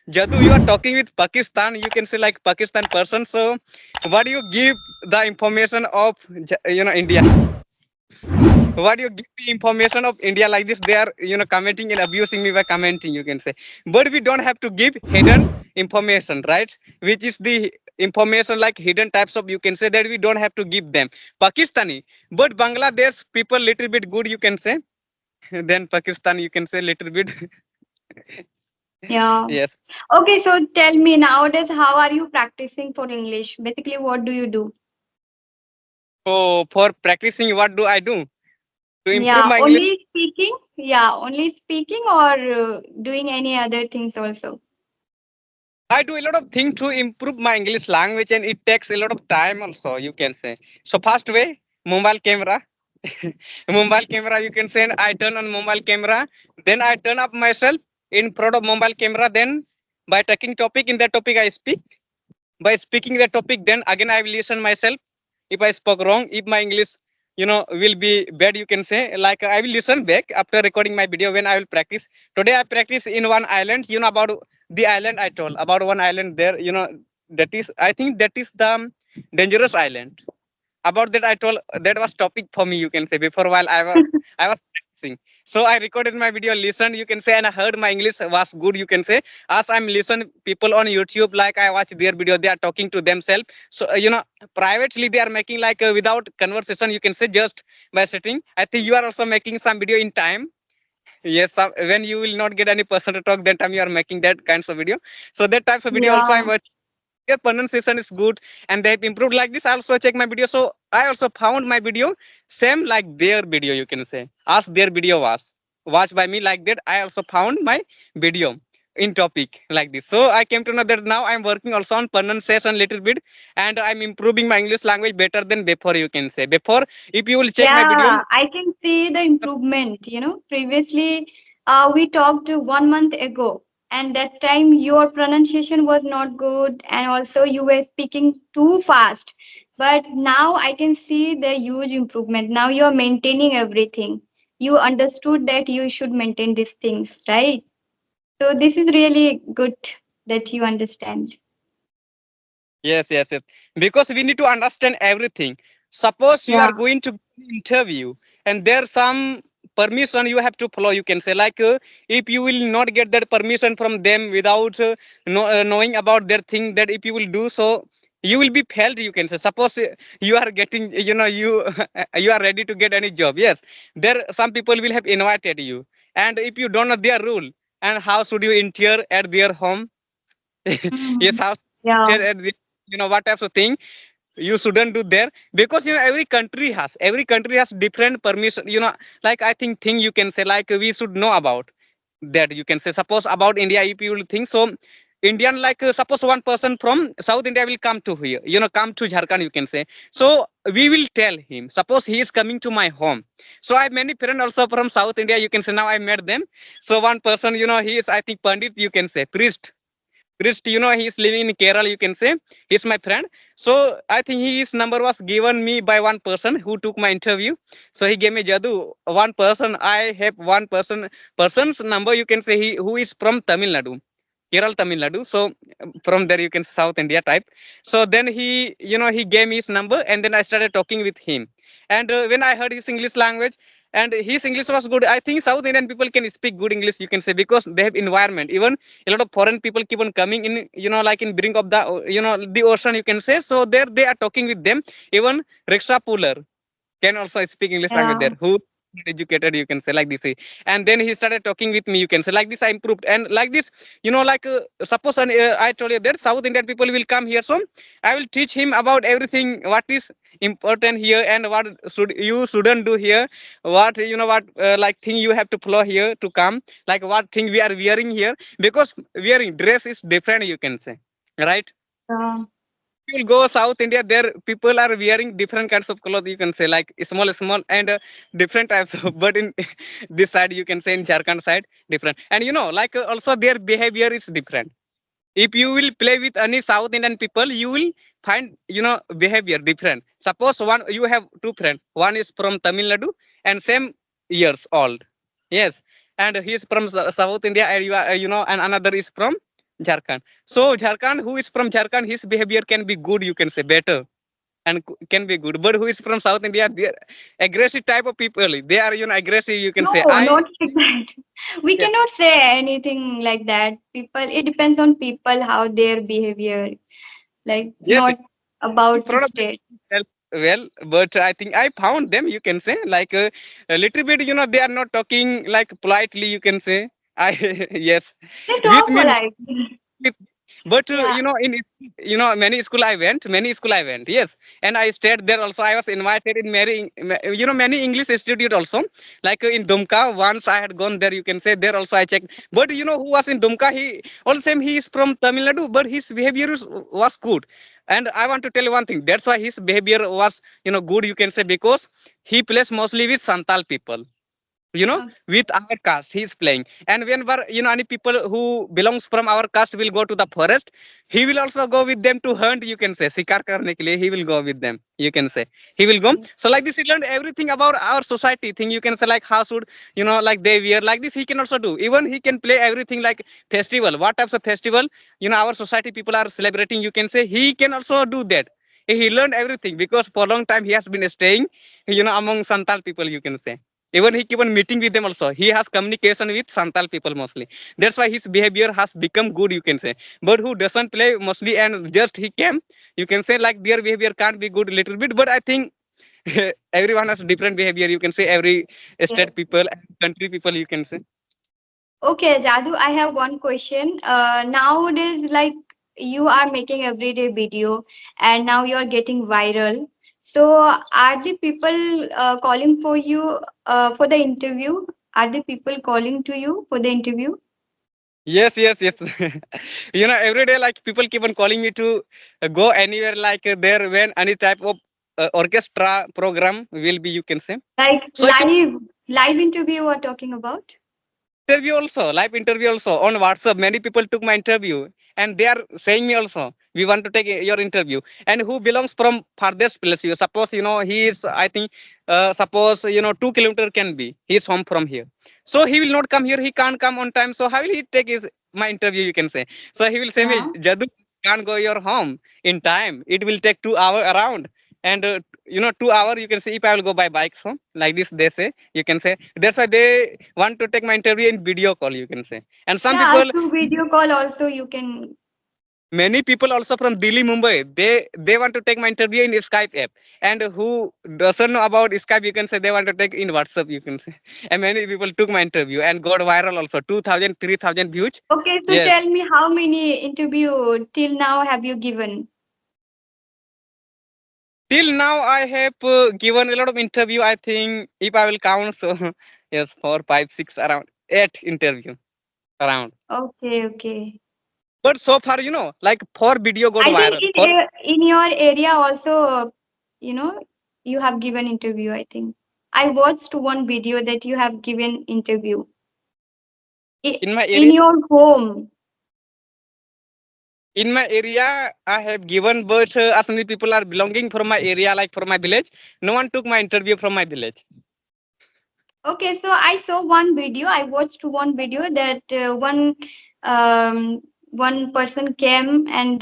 Jadu, you are talking with Pakistan. You can say like Pakistan person. So, what do you give the information of India? What do you give the information of India like this? They are commenting and abusing me by commenting. You can say, but we don't have to give hidden information, right? Which is the information like hidden types of, you can say that we don't have to give them Pakistani, but Bangladesh people little bit good, you can say. Then Pakistan, you can say little bit. Yeah. Yes. Okay, so tell me nowadays, how are you practicing for English? Basically, what do you do? So for practicing, what do I do to improve Yeah, my English? only speaking? Yeah, only speaking or doing any other things also? I do a lot of things to improve my English language, and it takes a lot of time also, you can say. So first way, mobile camera. Mobile camera, you can say, and I turn on mobile camera, then I turn up myself in front of mobile camera, then by taking topic, in that topic I speak. By speaking the topic, then again I will listen myself. If I spoke wrong, if my English will be bad, you can say, like I will listen back after recording my video when I will practice. Today I practice in one island, about the island I told about one island there, that is, I think that is the dangerous island. About that I told, that was topic for me, you can say, before while I was practicing. So I recorded my video, listened, you can say, and I heard my English was good, you can say. As I'm listening people on YouTube, like I watch their video, they are talking to themselves. So privately they are making like without conversation, you can say, just by sitting. I think you are also making some video in time. Yes, when you will not get any person to talk, that time you are making that kinds of video. So that types of video also I'm Yeah. watching. Their pronunciation is good, and they've improved like this. I also check my video, so I also found my video same like their video, you can say, as their video was watched by me like that. I also found my video in topic like this. So I came to know that now I'm working also on pronunciation little bit, and I'm improving my English language better than before, you can say. Before, if you will check my video. Yeah, I can see the improvement. Previously, we talked 1 month ago, and that time your pronunciation was not good, and also you were speaking too fast. But now I can see the huge improvement. Now you're maintaining everything. You understood that you should maintain these things, right? So this is really good that you understand. Yes, yes, yes. Because we need to understand everything. Suppose you Yeah. are going to interview, and there's some permission you have to follow. You can say like, if you will not get that permission from them without knowing about their thing, that if you will do so, you will be failed. You can say. Suppose you are getting, you you are ready to get any job. Yes, there some people will have invited you, and if you don't know their rule, and how should you enter at their home? Yes, Mm. how Yeah. at the, what types of thing you shouldn't do there, because every country has different permission, like I think thing, you can say, like we should know about that, you can say. Suppose about India, if you will think so, Indian, like suppose one person from South India will come to here, come to Jharkhand, you can say. So we will tell him, suppose he is coming to my home. So I have many friends also from South India, you can say. Now I met them. So one person, he is, I think, Pandit, you can say, priest. Christ, he's living in Kerala, you can say. He's my friend. So I think his number was given me by one person who took my interview. So he gave me Jadu. One person, I have one person's number, you can say, he who is from Tamil Nadu. Kerala, Tamil Nadu. So from there you can South India type. So then he gave me his number, and then I started talking with him. And when I heard his English language, and his English was good. I think South Indian people can speak good English, you can say, because they have environment. Even a lot of foreign people keep on coming in, like in brink of the, the ocean, you can say. So there they are talking with them. Even rickshaw puller can also speak English language Yeah. there, who educated, you can say, like this. And then he started talking with me, you can say, like this I improved. And like this, like suppose I told you that South Indian people will come here, so I will teach him about everything, what is important here, and what shouldn't do here, what what like thing you have to follow here to come, like what thing we are wearing here, because wearing dress is different, you can say, right? Yeah. You will go South India, there people are wearing different kinds of clothes, you can say, like small, and different types of, but in this side, you can say, in Jharkhand side, different. And like also their behavior is different. If you will play with any South Indian people, you will find, behavior different. Suppose one, you have two friends, one is from Tamil Nadu and same years old. Yes. And he is from South India, and and another is from Jharkhand. So Jharkhand, who is from Jharkhand, his behavior can be good, you can say better, and can be good. But who is from South India, they are aggressive type of people. They are aggressive. You can say No, I not like that. We yes cannot say anything like that. People, it depends on people how their behavior, like yes not in about the front of them state. well, well, but I think I found them. You can say like a little bit. They are not talking like politely. You can say I yes They with talk me. politely. With, but Yeah. in many school I went, yes, and I stayed there also. I was invited in many English institute also, like in Dumka. Once I had gone there, you can say there also I checked. But who was in Dumka? He all same. He is from Tamil Nadu, but his behavior was good. And I want to tell you one thing. That's why his behavior was good. You can say because he plays mostly with Santal people, Okay. with our caste he is playing. And whenever any people who belongs from our caste will go to the forest, he will also go with them to hunt, you can say shikar karne ke liye he will go with them, you can say he will go. So like this he learned everything about our society thing, you can say like how should like they wear like this, he can also do. Even he can play everything like festival, what types of festival our society people are celebrating, you can say he can also do that. He learned everything because for a long time he has been staying among Santal people, you can say. Even he keep on meeting with them also. He has communication with Santal people mostly. That's why his behavior has become good, you can say. But who doesn't play mostly and just he came, you can say like their behavior can't be good a little bit. But I think everyone has different behavior. You can say every Yes. state people, country people, you can say. Okay, Jadu, I have one question. Nowadays, like you are making everyday video and now you are getting viral. So, are the people calling for you for the interview? Are the people calling to you for the interview? Yes, yes, yes. Every day like people keep on calling me to go anywhere like there when any type of orchestra program will be, you can say. Like So it's live interview you are talking about? interview also, live interview also on WhatsApp. Many people took my interview and they are saying me also, we want to take your interview. And who belongs from farthest place, you suppose he is, I think, suppose 2 kilometer can be his home from here. So he will not come here, he can't come on time. So how will he take his my interview, you can say. So he will say me, Yeah. Jadu, can't go your home in time, it will take 2 hour around. And 2 hour, you can say, if I will go by bike, so like this they say, you can say. That's why they want to take my interview in video call, you can say. And some Yeah, people, through video call also you can. many people also from Delhi, Mumbai, they want to take my interview in Skype app. And who doesn't know about Skype, you can say they want to take in WhatsApp, you can say. And many people took my interview and got viral also, 2,000, 3,000 views. Okay, so Yes, tell me how many interview till now have you given? till now I have given a lot of interview, I think, if I will count, so yes, 4, 5, 6, around 8 interview around. Okay, okay. But so far, like 4 video got I think viral. For in your area also, you know, you have given interview, I think. I watched one video that you have given interview in my in area, your home. I have given, but as many people are belonging from my area, like from my village, no one took my interview from my village. Okay, so I saw one video. I watched one video that one person came and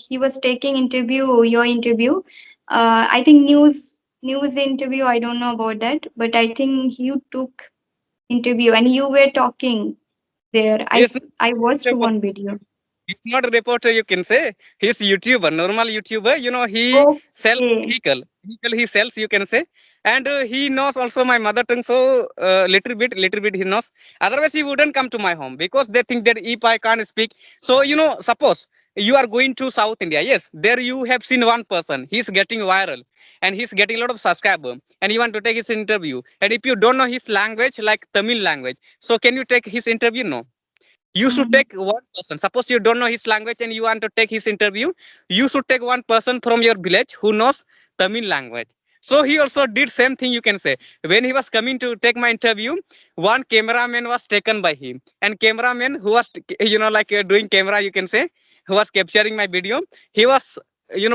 he was taking interview, your interview. I think news interview. I don't know about that, but I think you took interview and you were talking there. Yes, I watched one video. he's not a reporter, you can say. He's YouTuber, normal YouTuber. He sells Okay. vehicle. Vehicle he sells, you can say. And he knows also my mother tongue, so little bit he knows. Otherwise, he wouldn't come to my home because they think that if I can't speak. So, suppose you are going to South India, yes, there you have seen one person. He's getting viral and he's getting a lot of subscriber and you want to take his interview. And if you don't know his language, like Tamil language, so can you take his interview? No, you should Mm. take one person. Suppose you don't know his language and you want to take his interview, you should take one person from your village who knows Tamil language. So he also did same thing, you can say. When he was coming to take my interview, one cameraman was taken by him, and cameraman who was like doing camera, you can say, who was capturing my video, he was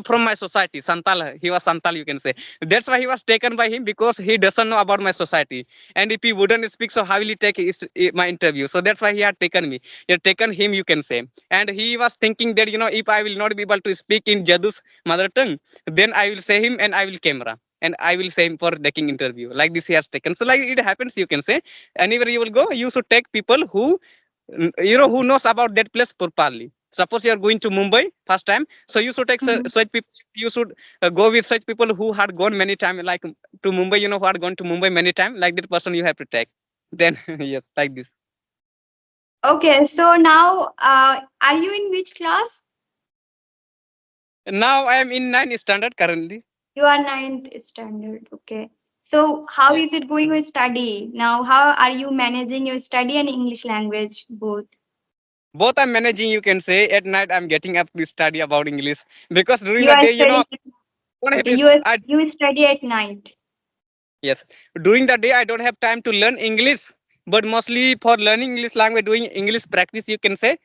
from my society, Santal. He was Santal, you can say. That's why he was taken by him, because he doesn't know about my society. And if he wouldn't speak, so how will he take my interview? So that's why he had taken me. He had taken him, you can say. And he was thinking that, if I will not be able to speak in Jadu's mother tongue, then I will say him and I will camera. And I will say him for taking interview. Like this he has taken. So like it happens, you can say. Anywhere you will go, you should take people who knows about that place properly. Suppose you are going to Mumbai first time, so you should take Mhm. such people. You should go with such people who had gone many time, like to Mumbai. Who had gone to Mumbai many time. Like that person you have to take. Then yes, like this. Okay, so now are you in which class? Now I am in 9th standard currently. You are ninth standard. Okay. So how Yeah. is it going with study? Now, how are you managing your study and English language both? Both I'm managing. You can say at night I'm getting up to study about English, because during You the are day, studying. don't have Okay, to. I you study at night. Yes, during the day I don't have time to learn English, but mostly for learning English language, doing English practice, you can say.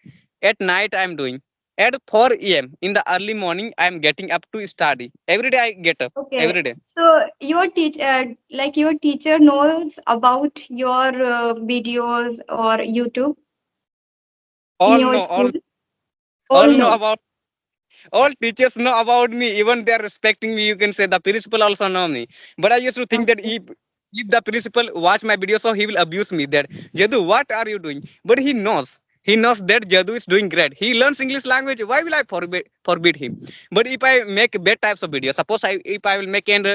At night I'm doing. At 4 a.m. in the early morning I'm getting up to study. Every day I get up. Okay. Every day. So like your teacher knows about your videos or YouTube in All your know, school. all All know know. about. All teachers know about me. Even they are respecting me. You can say the principal also know me. But I used to think that Okay. if the principal watch my video, so he will abuse me. That Jadu, what are you doing? But he knows. He knows that Jadu is doing great. He learns English language. Why will I forbid him? But if I make bad types of videos, suppose if I will make, and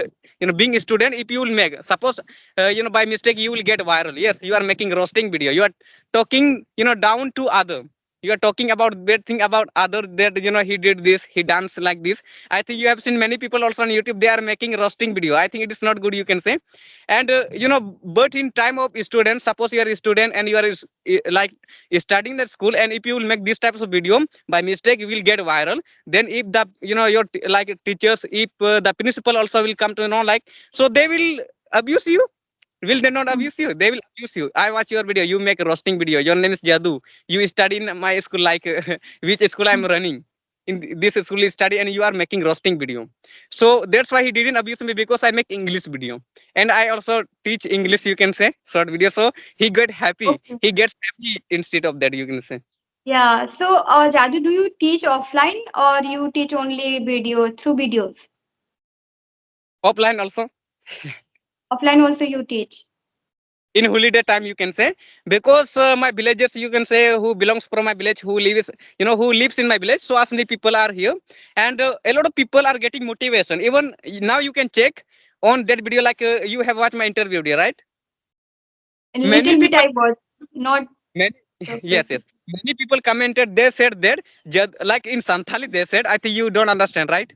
being a student, if you will make, suppose by mistake you will get viral. Yes, you are making roasting video. You are talking down to other. You are talking about bad thing about other, that he did this, he danced like this. I think you have seen many people also on YouTube, they are making roasting video. I think it is not good, you can say. And but in time of student, suppose you are a student and you are like studying that school, and if you will make this types of video, by mistake you will get viral. Then if the your like teachers, if the principal also will come to know, like, so they will abuse you. Will they not Mm. abuse you? They will abuse you. I watch your video. You make a roasting video. Your name is Jadu. You study in my school, like which school I'm running. In this school you study, and you are making roasting video. So that's why he didn't abuse me, because I make English video. And I also teach English, you can say, short video. So he got happy. Okay. He gets happy instead of that, you can say. Yeah. So, Jadu, do you teach offline or you teach only video through videos? Offline also. Offline also you teach. In holiday time, you can say, because my villagers, you can say, who belongs from my village, who lives in my village, so as many people are here. And a lot of people are getting motivation. Even now you can check on that video, like you have watched my interview video, right? A Many little bit people, I watch, not many, okay. yes, yes, many people commented, they said that, like in Santhali, they said, I think you don't understand, right?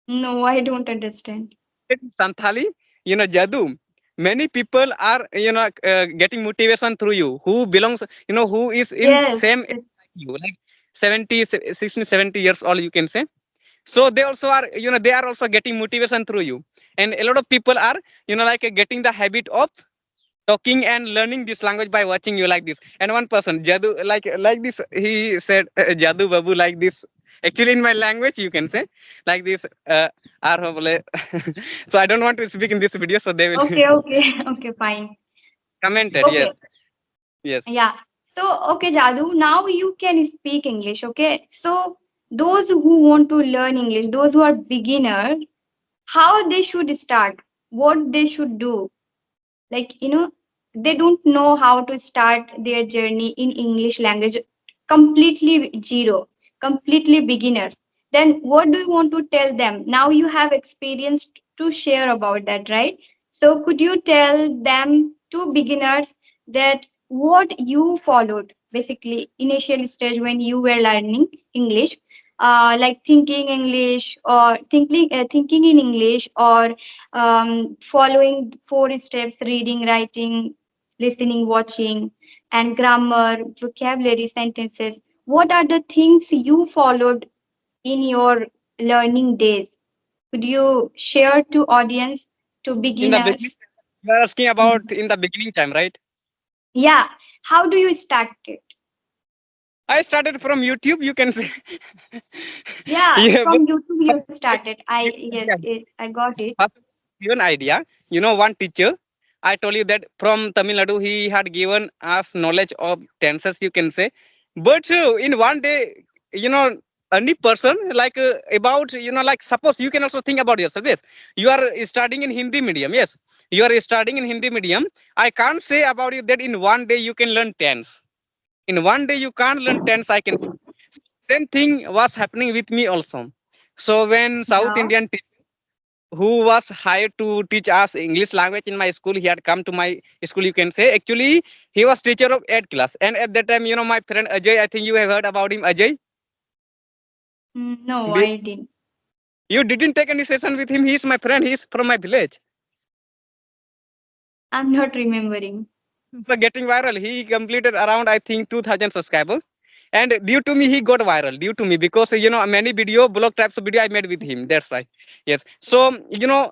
No, I don't understand. In Santhali, Jadu, many people are, getting motivation through you, who belongs, who is in Yes. same age like you, like 70, 60, 70 years old, you can say. So they also are, they are also getting motivation through you. And a lot of people are, like getting the habit of talking and learning this language by watching you like this. And one person, Jadu, like this, he said, Jadu Babu, like this. Actually, in my language, you can say like this. So I don't want to speak in this video, so they will Okay, okay, okay, fine. commented. Yes, Okay, yes. yeah. So, okay, Jadu, now you can speak English, okay? So, those who want to learn English, those who are beginners, how they should start, what they should do. Like, they don't know how to start their journey in English language, completely zero, completely beginner. Then what do you want to tell them? Now you have experience to share about that, right? So could you tell them, to beginners, that what you followed basically initial stage when you were learning English, like thinking English, or thinking in English, or following four steps: reading, writing, listening, watching, and grammar, vocabulary, sentences. What are the things you followed in your learning days? Could you share to audience, to In the beginners? beginning, you are asking about Mhm. in the beginning time, right? Yeah, how do you start it? I started from YouTube. You can say, Yeah, yeah, but from YouTube you first started. give an idea. I got it. First, give an idea. One teacher. I told you that from Tamil Nadu, he had given us knowledge of tenses. You can say, but in one day, any person like about like suppose you can also think about yourself. Yes, you are studying in Hindi medium. Yes, you are studying in Hindi medium. I can't say about you that in one day you can learn tense. In one day you can't learn tense. I can. Same thing was happening with me also. So when South Yeah. Indian who was hired to teach us English language in my school, he had come to my school, you can say. Actually, he was teacher of 8th class, and at that time, my friend Ajay, I think you have heard about him. Ajay, No, Did- I didn't. you didn't take any session with him. He's my friend. He's from my village. I'm not remembering. So getting viral, he completed around, I think, 2000 subscribers. And due to me, he got viral due to me, because many video blog types of video I made with him. That's right. Yes. So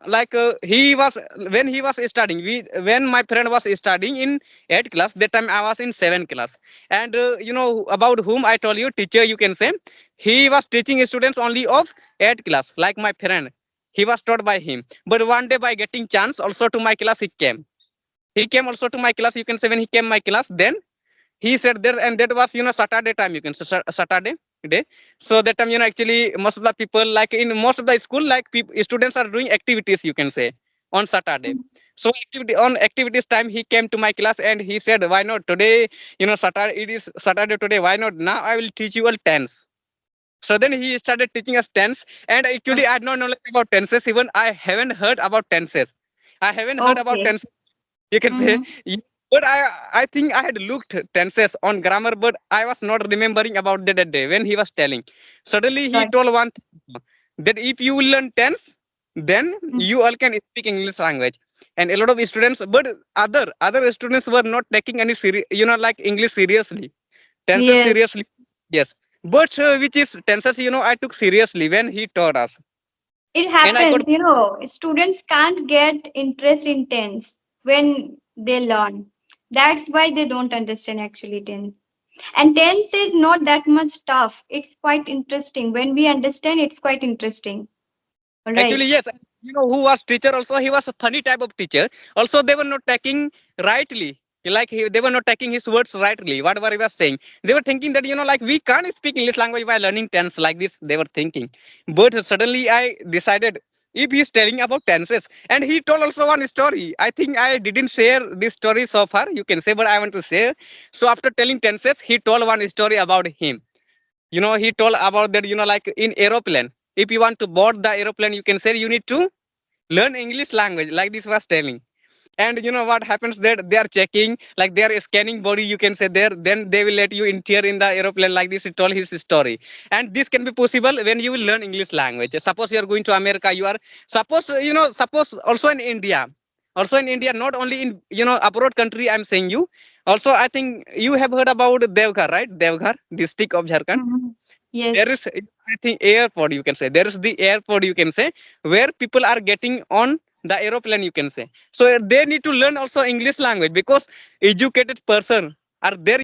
like he was, when he was studying, we when my friend was studying in 8th class, that time I was in 7th class. And about whom I told you, teacher, you can say, he was teaching students only of 8th class, like my friend. He was taught by him. But one day, by getting chance also to my class, he came also to my class. You can say, when he came my class, then he said there, and that was Saturday time. You can say Saturday day. So that time, actually, most of the people, like in most of the school, like students are doing activities. You can say on Saturday. Mhm. So on activities time, he came to my class and he said, "Why not today? Saturday, it is Saturday today. Why not now? I will teach you all tense." So then he started teaching us tense, and actually, I had no knowledge about tenses. Even I haven't heard about tenses. I haven't heard about Okay. tenses, you can say. Mm-hmm. But I think I had looked tenses on grammar, but I was not remembering about that day when he was telling. Suddenly he Got told one thing, that if you will learn tense, then it. you all can speak English language. And a lot of students, but other students were not taking any like English seriously, tenses Yes. seriously. Yes, but which is tenses, I took seriously when he taught us, It and I got. happens, students can't get interest in tense when they learn. That's why they don't understand actually tense. And tense is not that much tough. It's quite interesting. When we understand, it's quite interesting. All Actually, right. yes. Who was teacher also? He was a funny type of teacher. Also, they were not taking rightly. Like they were not taking his words rightly. Whatever he was saying, they were thinking that like we can't speak English language by learning tense like this. They were thinking, but suddenly I decided, if he's telling about tenses, and he told also one story. I think I didn't share this story so far. You can say, but I want to share. So after telling tenses, he told one story about him. He told about that, like in aeroplane, if you want to board the aeroplane, you can say you need to learn English language, like this was telling. And what happens, that they are checking, like they are scanning body, you can say there, then they will let you enter in the aeroplane, like this. He told his story. And this can be possible when you will learn English language. Suppose you are going to America, you are, suppose also in India, not only in abroad country, I'm saying you. Also, I think you have heard about Devghar, right? Devghar district of Jharkhand. Mhm. Yes. There is, I think, airport, you can say, there is the airport, you can say, where people are getting on the aeroplane, you can say. So they need to learn also English language, because educated person are there.